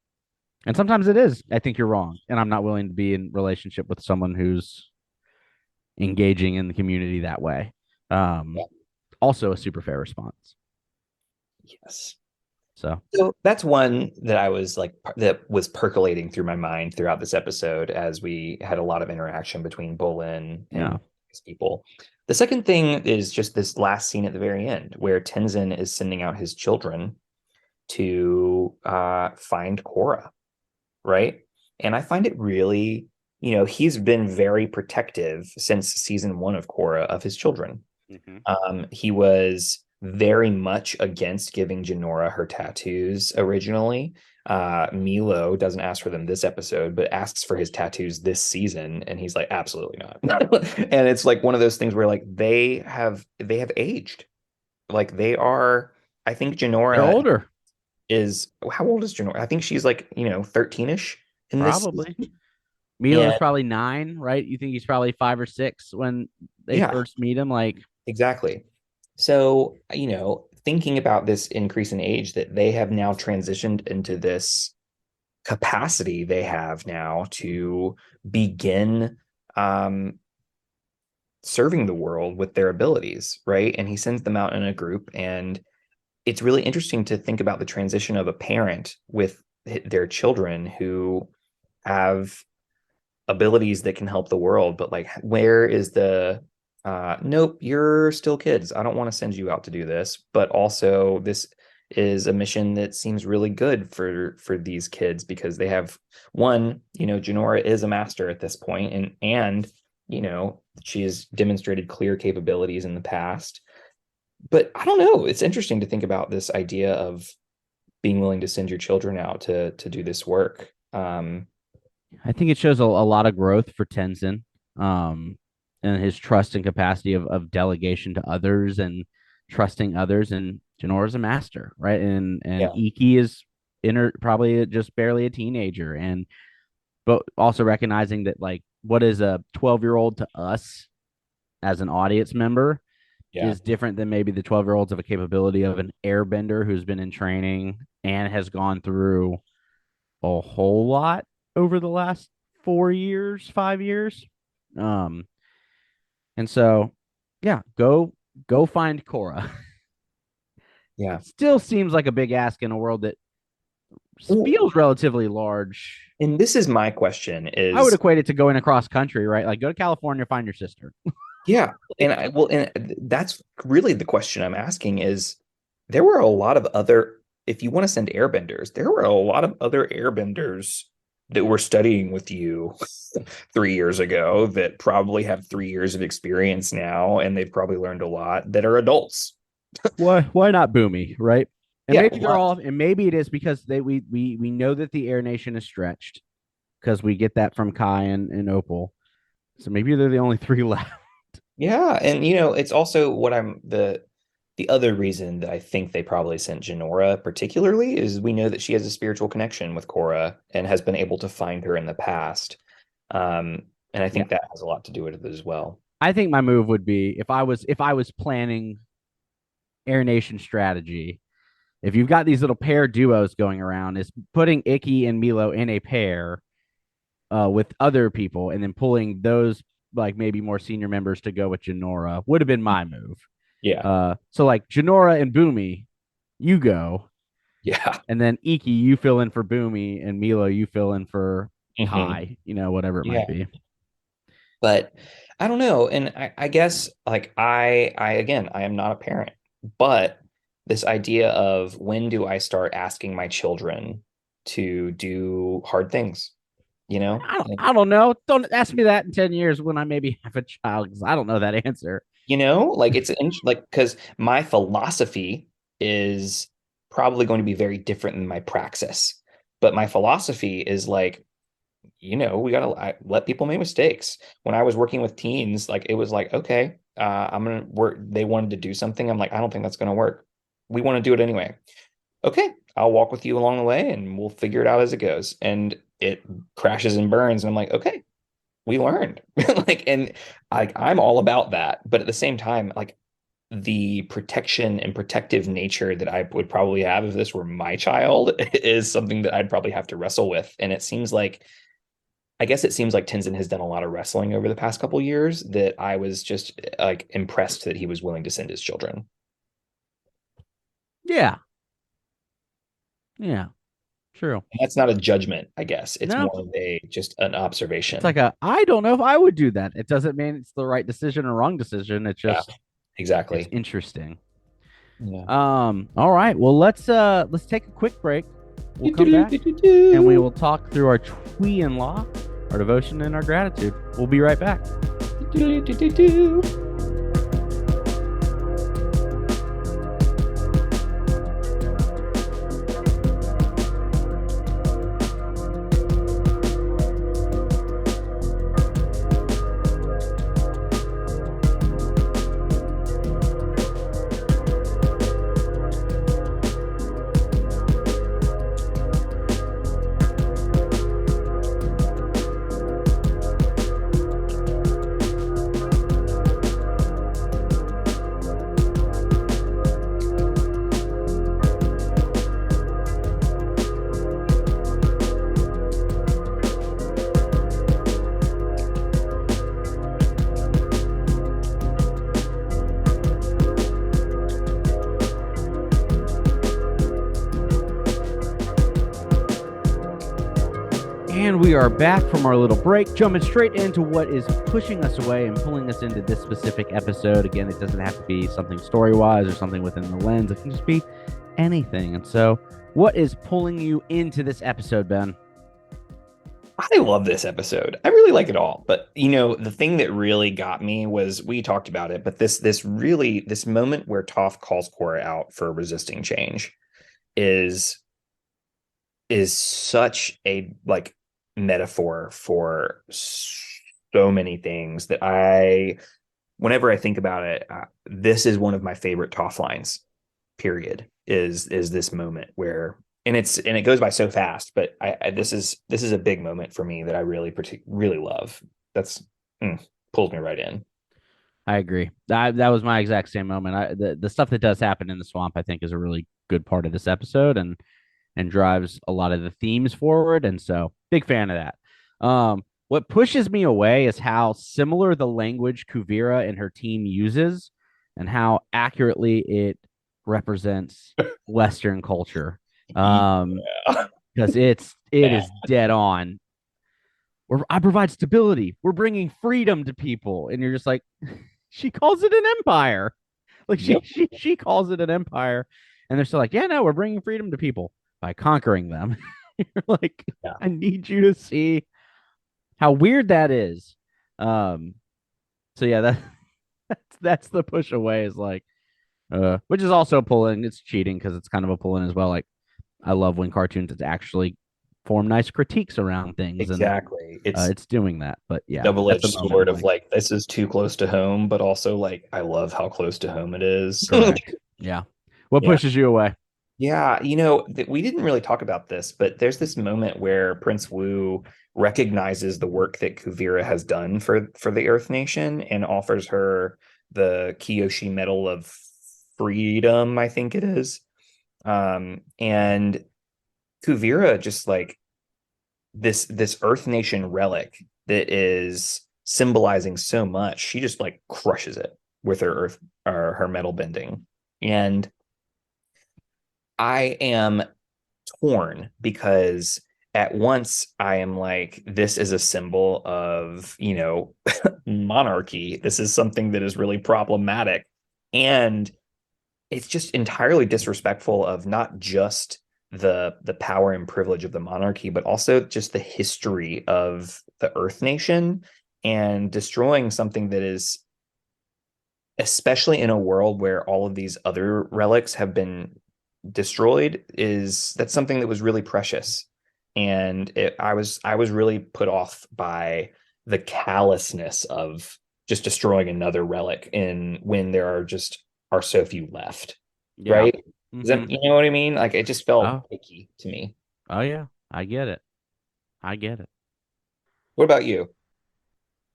and sometimes it is. I think you're wrong, and I'm not willing to be in relationship with someone who's engaging in the community that way. Um, Yeah. also a super fair response. Yes. So So that's one that I was like that was percolating through my mind throughout this episode as we had a lot of interaction between Bolin yeah, and his people. The second thing is just this last scene at the very end where Tenzin is sending out his children to find Korra, right? And I find it really, he's been very protective since season one of Korra of his children. mm-hmm. He was very much against giving Janora her tattoos originally. Milo doesn't ask for them this episode, but asks for his tattoos this season, and he's like, absolutely not. And it's like one of those things where like they have aged. Like they are, I think They're Janora older, is how old is Janora? I think she's like, 13ish in this probably. season. Milo's And probably 9, right? You think he's probably 5 or 6 when they yeah, first meet him? Like, exactly. So, thinking about this increase in age that they have now transitioned into this capacity they have now to begin um, serving the world with their abilities, right? And he sends them out in a group. And it's really interesting to think about the transition of a parent with their children who have abilities that can help the world, but like where is the nope, you're still kids. I don't want to send you out to do this, but also this is a mission that seems really good for these kids because they have one, Janora is a master at this point, and she has demonstrated clear capabilities in the past. But I don't know, it's interesting to think about this idea of being willing to send your children out to do this work. I think it shows a lot of growth for Tenzin, um, and his trust and capacity of delegation to others and trusting others. And Janora's a master, right? And Yeah. Iki is probably just barely a teenager, and but also recognizing that like what is a 12-year-old to us as an audience member Yeah. is different than maybe the 12-year-olds of a capability of an airbender who's been in training and has gone through a whole lot over the last 4 years, 5 years. Um, and so yeah, go find Korra. Yeah. It still seems like a big ask in a world that feels relatively large. And this is my question I would is, equate it to going across country, right? Like go to California, find your sister. yeah, and Like, that's really the question I'm asking is there were a lot of other, if you want to send airbenders, there were a lot of other airbenders that were studying with you 3 years ago that probably have 3 years of experience now, and they've probably learned a lot that are adults. why not Boomy, right? And Yeah, maybe they're all, and maybe it is because we know that the Air Nation is stretched because we get that from Kai and Opal. So maybe they're the only three left. yeah, and it's also what the other reason that I think they probably sent Janora particularly is we know that she has a spiritual connection with Korra and has been able to find her in the past. And I Yeah. think that has a lot to do with it as well. I think my move would be if I was planning Air Nation strategy, if you've got these little pair duos going around, is putting Icky and Milo in a pair with other people and then pulling those like maybe more senior members to go with Janora would have been my move. Yeah. So like Janora and Boomy, you go, Yeah. and then Iki, you fill in for Boomy, and Milo, you fill in for Hmm. Kai, whatever it Yeah. might be. But I don't know. And I guess like I again, I am not a parent, but this idea of when do I start asking my children to do hard things, you know? I don't know. Don't ask me that in 10 years when I maybe have a child because I don't know that answer. Like like because my philosophy is probably going to be very different than my praxis. But my philosophy is like, we gotta let people make mistakes. When I was working with teens, like it was like, okay, I'm gonna work. They wanted to do something. I'm like, I don't think that's gonna work. We want to do it anyway. Okay, I'll walk with you along the way, and we'll figure it out as it goes. And it crashes and burns, and I'm like, okay, we learned. And like I'm all about that. But at the same time, like the protection and protective nature that I would probably have if this were my child is something that I'd probably have to wrestle with. And I guess it seems like Tenzin has done a lot of wrestling over the past couple years that I was just like impressed that he was willing to send his children. Yeah. Yeah. True. And that's not a judgment, I guess. It's No, more of a just an it's like observation. I don't know if I would do that. It doesn't mean it's the right decision or wrong decision. It's Yeah, just, it's exactly. interesting. Yeah. All right. Well, let's take a quick break. We'll come back and we will talk through our twee and law, our devotion, and our gratitude. We'll be right back. And we are back from our little break, jumping straight into what is pushing us away and pulling us into this specific episode. Again, it doesn't have to be something story-wise or something within the lens. It can just be anything. And so, what is pulling you into this episode, Ben? I love this episode. I really like it all. But the thing that really got me was we talked about it, but this moment where Toph calls Korra out for resisting change is such a like metaphor for so many things that whenever I think about it, this is one of my favorite Toph lines. Period. Is this moment where and it goes by so fast, but this is a big moment for me that I really love. That's pulls me right in. I agree. That was my exact same moment. The stuff that does happen in the swamp, I think, is a really good part of this episode and drives a lot of the themes forward. And so, big fan of that. What pushes me away is how similar the language Kuvira and her team uses, and how accurately it represents Western culture. Yeah. Because it is dead on. I provide stability. We're bringing freedom to people, and you're just like, she calls it an empire. Like Yep. she calls it an empire, and they're still like, yeah, no, we're bringing freedom to people by conquering them. You're like, Yeah. I need you to see how weird that is. So yeah, that's the push away is like, which is also pulling. It's cheating because it's kind of a pull-in as well. Like, I love when cartoons actually form nice critiques around things, and Exactly. it's doing that. But yeah, Double-edged that's a moment. sword of like this is too close to home, but also like I love how close to home it is. Correct. Yeah. What Yeah. pushes you away? Yeah, we didn't really talk about this, but there's this moment where Prince Wu recognizes the work that Kuvira has done for the Earth Nation and offers her the Kiyoshi Medal of freedom, I think it is. And Kuvira just like this Earth Nation relic that is symbolizing so much. She just like crushes it with her earth or her metal bending. And I am torn because at once I am like, this is a symbol of, monarchy. This is something that is really problematic. And it's just entirely disrespectful of not just the power and privilege of the monarchy, but also just the history of the Earth Nation, and destroying something that is, especially in a world where all of these other relics have been destroyed, that's something that was really precious. And I was really put off by the callousness of just destroying another relic in when there are so few left. Yeah. Right? Mm-hmm. Is that, you know what I mean? Like, it just felt Oh. icky to me. Oh yeah, I get it. I get it. What about you?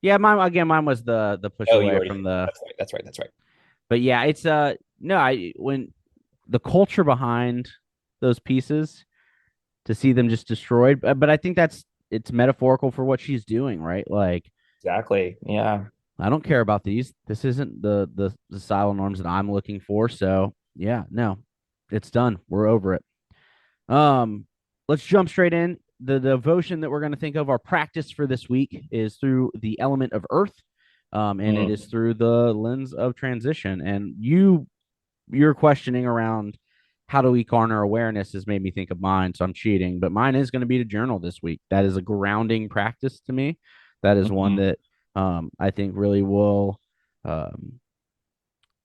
Yeah, mine was the push Oh, you away already from did. the. That's right. That's right. That's right. But yeah, it's no, I when the culture behind those pieces, to see them just destroyed, but I think it's metaphorical for what she's doing, right? Like, Exactly. Yeah. I don't care about these. This isn't the societal norms that I'm looking for. So yeah, no, it's done. We're over it. Um, let's jump straight in. The devotion that we're going to think of, our practice for this week, is through the element of earth, and it is through the lens of transition. And your questioning around how do we garner awareness has made me think of mine. So I'm cheating, but mine is going to be to journal this week. That is a grounding practice to me. That is one that I think really will um,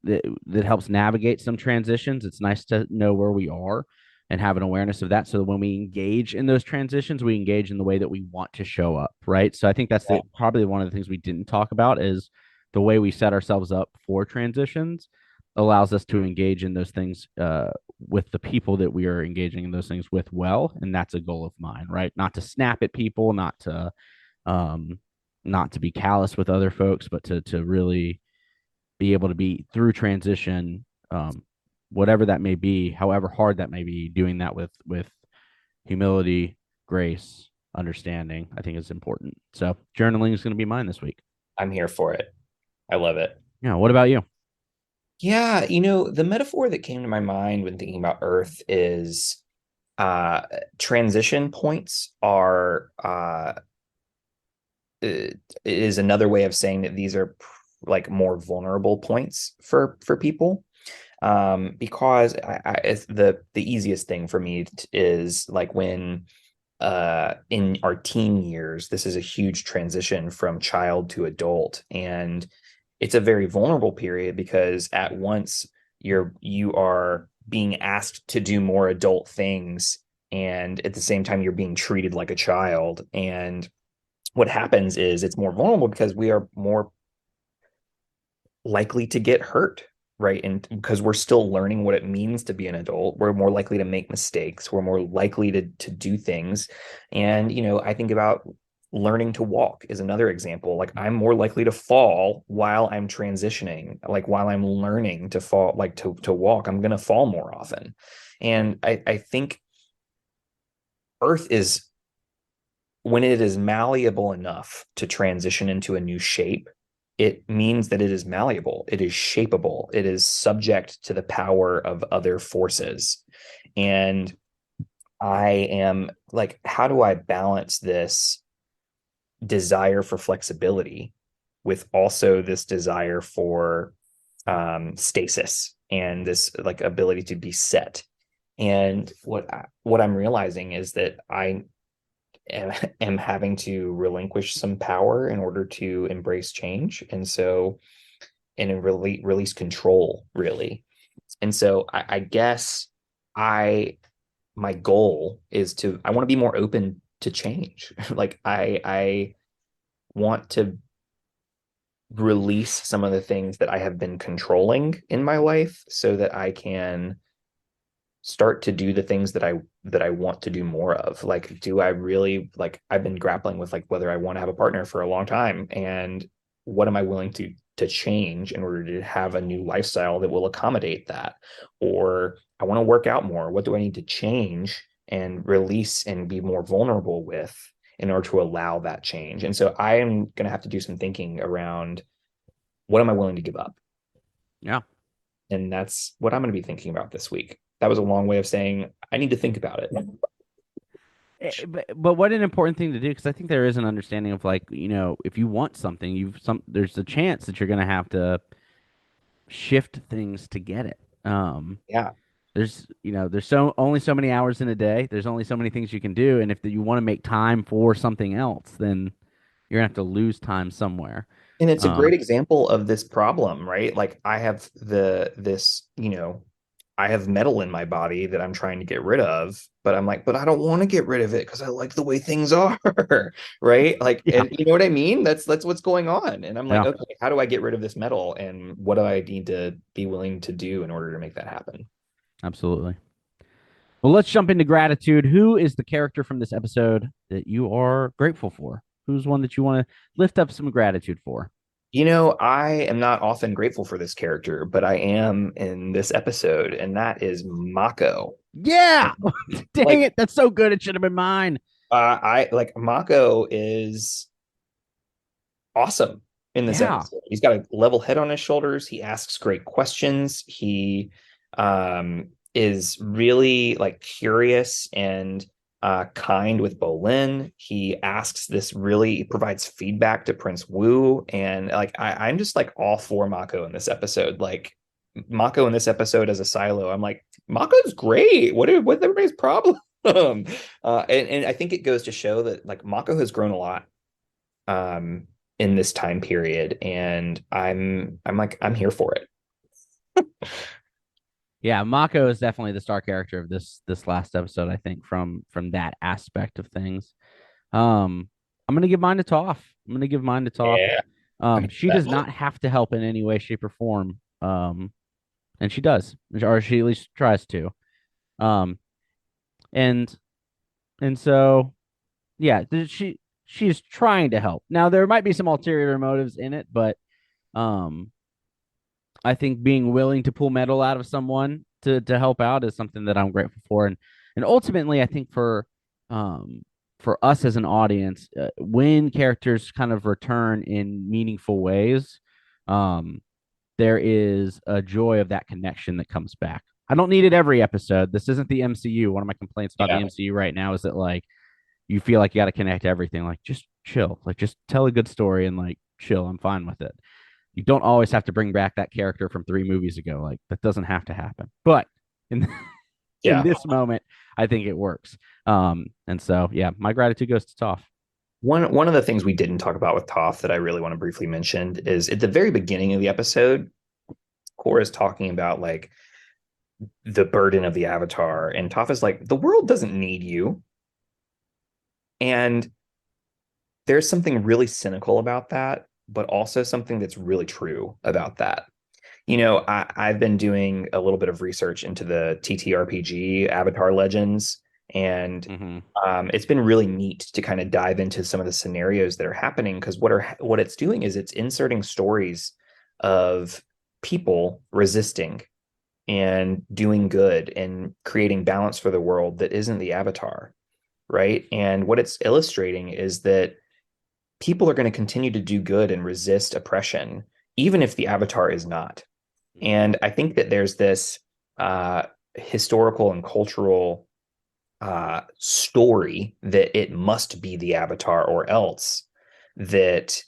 that helps navigate some transitions. It's nice to know where we are and have an awareness of that, so that when we engage in those transitions, we engage in the way that we want to show up, right? So I think that's probably one of the things we didn't talk about, is the way we set ourselves up for transitions allows us to engage in those things with the people that we are engaging in those things with well. And that's a goal of mine, right? Not to snap at people, um not to be callous with other folks, but to really be able to be through transition, whatever that may be, however hard that may be, doing that with humility, grace, understanding, I think is important. So journaling is going to be mine this week. I'm here for it. I love it. Yeah. What about you? Yeah, the metaphor that came to my mind when thinking about Earth is uh transition points are is another way of saying that these are like more vulnerable points for people. Because it's the easiest thing for me is like when in our teen years, this is a huge transition from child to adult, and it's a very vulnerable period because at once you are being asked to do more adult things, and at the same time you're being treated like a child. And what happens is it's more vulnerable because we are more likely to get hurt, right? And because we're still learning what it means to be an adult, we're more likely to make mistakes, we're more likely to do things. And I think about learning to walk is another example. Like, I'm more likely to fall while I'm transitioning, like while I'm learning to fall, like to walk, I'm going to fall more often. And I think Earth is, when it is malleable enough to transition into a new shape, it means that it is malleable, it is shapeable, it is subject to the power of other forces. And I am like, how do I balance this desire for flexibility with also this desire for stasis and this like ability to be set? And what I'm realizing is that I am having to relinquish some power in order to embrace change, and really release control, really. And so I guess I my goal is I want to be more open to change. Like, I want to release some of the things that I have been controlling in my life so that I can start to do the things that I want to do more of. Like, do I really, like, I've been grappling with like whether I want to have a partner for a long time, and what am I willing to change in order to have a new lifestyle that will accommodate that? Or I want to work out more. What do I need to change and release and be more vulnerable with in order to allow that change? And so I am going to have to do some thinking around what am I willing to give up? Yeah. And that's what I'm going to be thinking about this week. That was a long way of saying I need to think about it. But what an important thing to do, because I think there is an understanding of like, if you want something, there's a chance that you're going to have to shift things to get it. Yeah. There's only so many hours in a day. There's only so many things you can do, and if you want to make time for something else, then you're gonna have to lose time somewhere. And it's a great Um, example of this problem, right? Like I have I have metal in my body that I'm trying to get rid of, but I'm like, but I don't want to get rid of it because I like the way things are, right? Like, yeah, and you know what I mean? That's what's going on. And I'm like, yeah, okay, how do I get rid of this metal? And what do I need to be willing to do in order to make that happen? absolutely. Well, let's jump into gratitude. Who is the character from this episode that you are grateful for? Who's one that you want to lift up some gratitude for? I am not often grateful for this character, but I am in this episode, and that is Mako. Yeah, dang Like, it, that's so good. It should have been mine. I like Mako is awesome in this Yeah, episode. He's got a level head on his shoulders. He asks great questions. He is really like curious and kind with Bolin. He asks this really he provides feedback to Prince Wu, and like I'm just like all for Mako in this episode. Like Mako in this episode as a silo, I'm like Mako's great. What's everybody's problem? And I think it goes to show that like Mako has grown a lot um in this time period, and I'm here for it. yeah. Mako is definitely the star character of this last episode. I think from that aspect of things. I'm gonna give mine to Toph. I'm gonna give mine to Toph. Yeah, She does not have to help in any way, shape, or form. And she does, or she at least tries to. Um, and so yeah, she's trying to help. Now there might be some ulterior motives in it, but um, I think being willing to pull metal out of someone to help out is something that I'm grateful for, and ultimately I think for us as an audience, when characters kind of return in meaningful ways, um, there is a joy of that connection that comes back. I don't need it every episode. This isn't the MCU. One of my complaints about the yeah, MCU right now is that like you feel like you got to connect everything. Like just chill, like just tell a good story and like chill. I'm fine with it. You don't always have to bring back that character from 3 movies ago. Like that doesn't have to happen. But in in yeah. this moment, I think it works. And so yeah, my gratitude goes to Toph. One of the things we didn't talk about with Toph that I really want to briefly mention is at the very beginning of the episode, Korra is talking about like the burden of the Avatar, and Toph is like, the world doesn't need you. And there's something really cynical about that, but also something that's really true about that. I've been doing a little bit of research into the TTRPG Avatar Legends, and Mm-hmm. it's been really neat to kind of dive into some of the scenarios that are happening because what it's doing is it's inserting stories of people resisting and doing good and creating balance for the world that isn't the Avatar, right? And what it's illustrating is that people are going to continue to do good and resist oppression, even if the Avatar is not. And I think that there's this historical and cultural story that it must be the Avatar or else that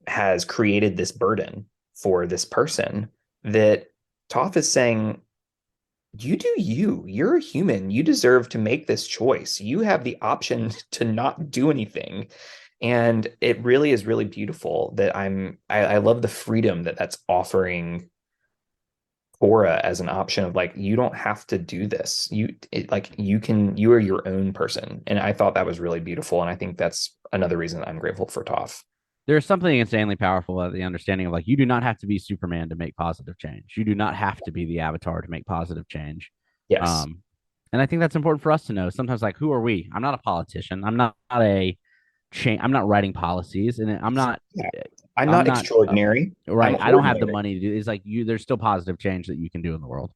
has created this burden for this person that Toph is saying, you do you. You're a human. You deserve to make this choice. You have the option to not do anything. And it really is really beautiful that I love the freedom that that's offering Korra as an option of like you don't have to do this. You are your own person, and I thought that was really beautiful. And I think that's another reason I'm grateful for Toph. There's something insanely powerful about the understanding of like you do not have to be Superman to make positive change. You do not have to be the Avatar to make positive change. Yes. Um, and I think that's important for us to know. Sometimes, like, who are we? I'm not a politician. I'm not a change. I'm not writing policies, and I'm not. Yeah. I'm not extraordinary. Right. I don't have the money to do. It's like there's still positive change that you can do in the world.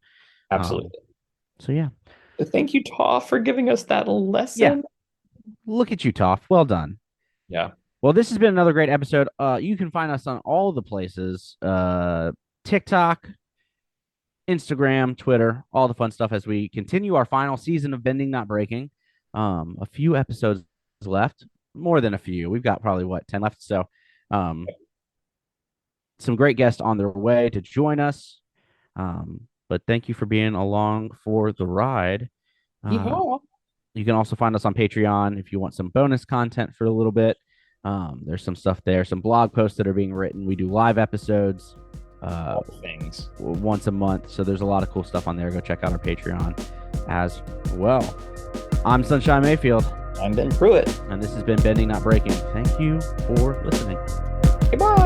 Absolutely. So yeah. Thank you, Toph, for giving us that lesson. Yeah. Look at you, Toph. Well done. Yeah. Well, this has been another great episode. You can find us on all the places. TikTok, Instagram, Twitter, all the fun stuff as we continue our final season of Bending Not Breaking. A few episodes left, more than a few. We've got probably 10 left. So, some great guests on their way to join us. But thank you for being along for the ride. You can also find us on Patreon if you want some bonus content for a little bit. There's some stuff there, some blog posts that are being written. We do live episodes all the things once a month. So there's a lot of cool stuff on there. Go check out our Patreon as well. I'm Sunshine Mayfield. I'm Ben Pruitt. And this has been Bending Not Breaking. Thank you for listening. Goodbye.